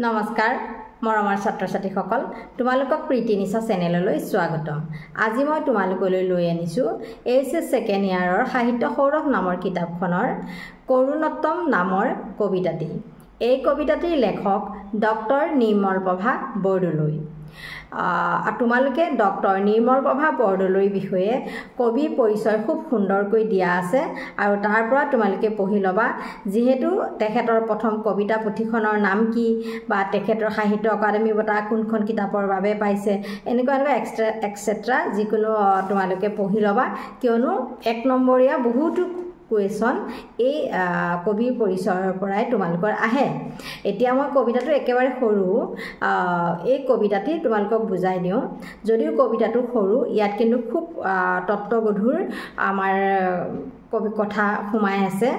নমস্কাৰ মৰমৰ ছাত্ৰ-ছাত্ৰীসকল তোমালোকক প্ৰীতি নিশা চেনেললৈ স্বাগতম। আজি মই তোমালোকলৈ লৈ আনিছো এইচএছ সেকেণ্ড ইয়াৰৰ সাহিত্য সৌৰভ নামৰ কিতাপখনৰ কৰুণোত্তম নামৰ কবিতাটি। এই কবিতাটিৰ লেখক ডক্টৰ নিৰ্মল প্ৰভা বৰদলৈ। তোমালোকে ডক্টৰ নিৰ্মল প্ৰভা বৰদলৈৰ বিষয়ে কবি পৰিচয় খুব সুন্দৰকৈ দিয়া আছে আৰু তাৰ পৰা তোমালোকে পঢ়ি ল'বা। যেহেতু তেখেতৰ প্ৰথম কবিতা পুথিখনৰ নাম কি বা তেখেতৰ সাহিত্য একাডেমি বঁটা কোনখন কিতাপৰ বাবে পাইছে এনেকুৱা এক্সেট্ৰা যিকোনো তোমালোকে পঢ়ি ল'বা, কিয়নো 1 নম্বৰীয়া বহুতো কুৱেশ্যন এই কবিৰ পৰিচয়ৰ পৰাই তোমালোকৰ আহে। এতিয়া মই কবিতাটো একেবাৰে সৰু, এই কবিতাটি তোমালোকক বুজাই দিওঁ। যদিও কবিতাটো সৰু, ইয়াত কিন্তু খুব তত্ত্বগধুৰ আমাৰ কবি কথা সোমাই আছে।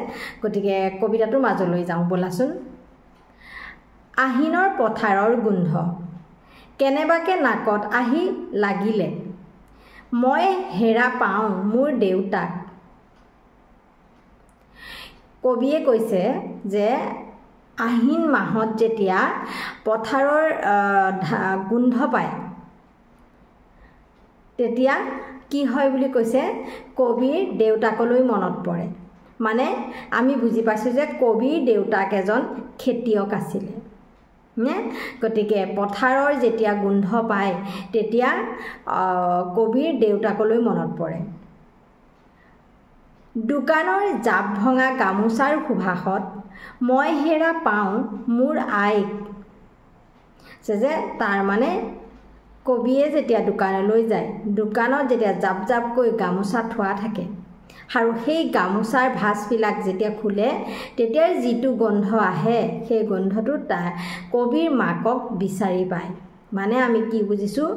গতিকে কবিতাটোৰ মাজলৈ যাওঁ ব'লাচোন। আহিনৰ পথাৰৰ গোন্ধ কেনেবাকে নাকত আহি লাগিলে, মই হেৰা পাওঁ মোৰ দেউতাক। কবিয়ে কৈছে যে আহিন মাহত যেতিয়া পথাৰৰ গোন্ধ পায় তেতিয়া কি হয় বুলি কৈছে, কবিৰ দেউতাকলৈ মনত পৰে। মানে আমি বুজি পাইছোঁ যে কবিৰ দেউতাক এজন খেতিয়ক আছিলে। গতিকে পথাৰৰ যেতিয়া গোন্ধ পায় তেতিয়া কবিৰ দেউতাকলৈ মনত পৰে। দোকানৰ জাপ ভঙা গামোচাৰ সুভাষত মই হেৰা পাওঁ মোৰ আইক। যে তাৰ মানে কবিয়ে যেতিয়া দোকানলৈ যায়, দোকানত যেতিয়া জাপ জাপকৈ গামোচা থোৱা থাকে আৰু সেই গামোচাৰ ভাঁজবিলাক যেতিয়া খোলে তেতিয়া যিটো গোন্ধ আহে সেই গোন্ধটো তাৰ কবিৰ মাকক বিচাৰি পায়। মানে আমি কি বুজিছোঁ,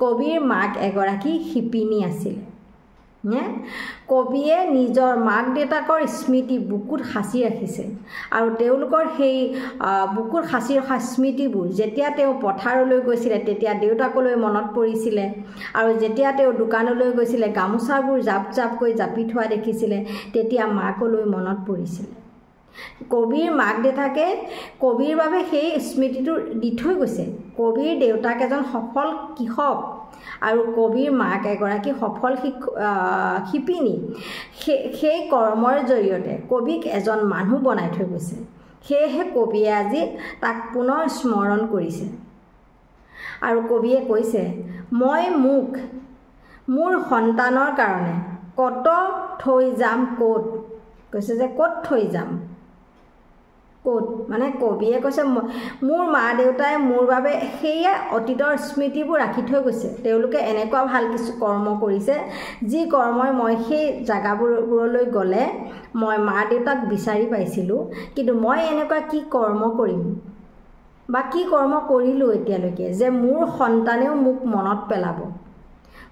কবিৰ মাক এগৰাকী শিপিনী আছিলে। কবিয়ে নিজৰ মাক দেউতাকৰ স্মৃতি বুকুত সাঁচি ৰাখিছে আৰু তেওঁলোকৰ সেই বুকুত সাঁচি ৰখা স্মৃতিবোৰ যেতিয়া তেওঁ পথাৰলৈ গৈছিলে তেতিয়া দেউতাকলৈ মনত পৰিছিলে, আৰু যেতিয়া তেওঁ দোকানলৈ গৈছিলে গামোচাবোৰ জাপ জাপকৈ জাপি থোৱা দেখিছিলে তেতিয়া মাকলৈ মনত পৰিছিলে। কবিৰ মাক দেউতাকে কবিৰ বাবে সেই স্মৃতিটো দি থৈ গৈছে। কবিৰ দেউতাক এজন সফল কৃষক আৰু কবিৰ মাক এগৰাকী সফল শিপিনী। সেই কৰ্মৰ জৰিয়তে কবিক এজন মানুহ বনাই থৈ গৈছে। সেয়েহে কবিয়ে আজি তাক পুনৰ স্মৰণ কৰিছে আৰু কবিয়ে কৈছে, মই মোৰ সন্তানৰ কাৰণে কত থৈ যাম ক'ত। কৈছে যে ক'ত থৈ যাম ক'ত, মানে কবিয়ে কৈছে মোৰ মা দেউতাই মোৰ বাবে সেয়া অতীতৰ স্মৃতিবোৰ ৰাখি থৈ গৈছে। তেওঁলোকে এনেকুৱা ভাল কিছু কৰ্ম কৰিছে যি কৰ্মই মই সেই জেগাবোৰলৈ গ'লে মই মা দেউতাক বিচাৰি পাইছিলোঁ, কিন্তু মই এনেকুৱা কি কৰ্ম কৰিম বা কি কৰ্ম কৰিলোঁ এতিয়ালৈকে যে মোৰ সন্তানেও মোক মনত পেলাব।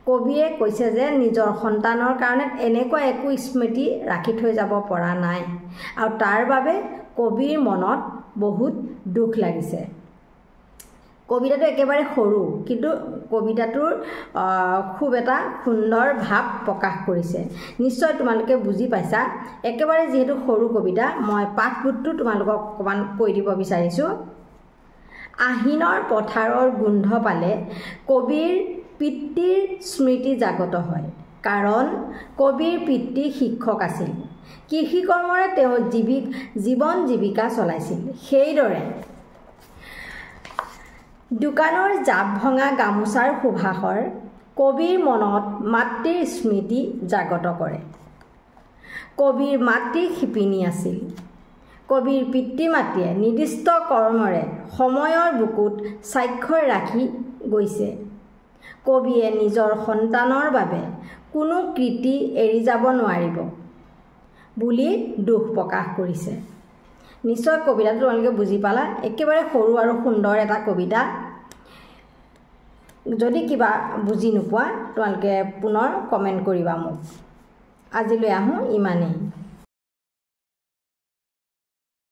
কবিয়ে কৈছে যে নিজৰ সন্তানৰ কাৰণে এনেকুৱা একো স্মৃতি ৰাখি থৈ যাব পৰা নাই আৰু তাৰ বাবে কবিৰ মনত বহুত দুখ লাগিছে। কবিতাটো একেবাৰে সৰু, কিন্তু কবিতাটোৰ খুব এটা সুন্দৰ ভাৱ প্ৰকাশ কৰিছে। নিশ্চয় তোমালোকে বুজি পাইছা। একেবাৰে যিহেতু সৰু কবিতা, মই পাঠবোধটো তোমালোকক অকণমান কৈ দিব বিচাৰিছোঁ। আহিনৰ পথাৰৰ গোন্ধ পালে কবিৰ পিতৃৰ স্মৃতি জাগত হয়, কাৰণ কবিৰ পিতৃ শিক্ষক আছিল। কৃষি কৰ্মৰে তেওঁ জীৱন জীৱিকা চলাইছিল। সেইদৰে দোকানৰ জাপ ভঙা গামোচাৰ সুভাষৰ কবিৰ মনত মাতৃৰ স্মৃতি জাগত কৰে। কবিৰ মাতৃ শিপিনী আছিল। কবিৰ পিতৃ মাতৃয়ে নিৰ্দিষ্ট কৰ্মৰে সময়ৰ বুকুত স্বাক্ষৰ ৰাখি গৈছে। কবিয়ে নিজৰ সন্তানৰ বাবে কোনো কৃতি এৰি যাব নোৱাৰিব বুলি দুখ প্ৰকাশ কৰিছে। নিশ্চয় কবিতাটো তোমালোকে বুজি পালা। একেবাৰে সৰু আৰু সুন্দৰ এটা কবিতা। যদি কিবা বুজি নোপোৱা তোমালোকে পুনৰ কমেণ্ট কৰিবা মোক। আজিলৈ আহোঁ ইমানেই।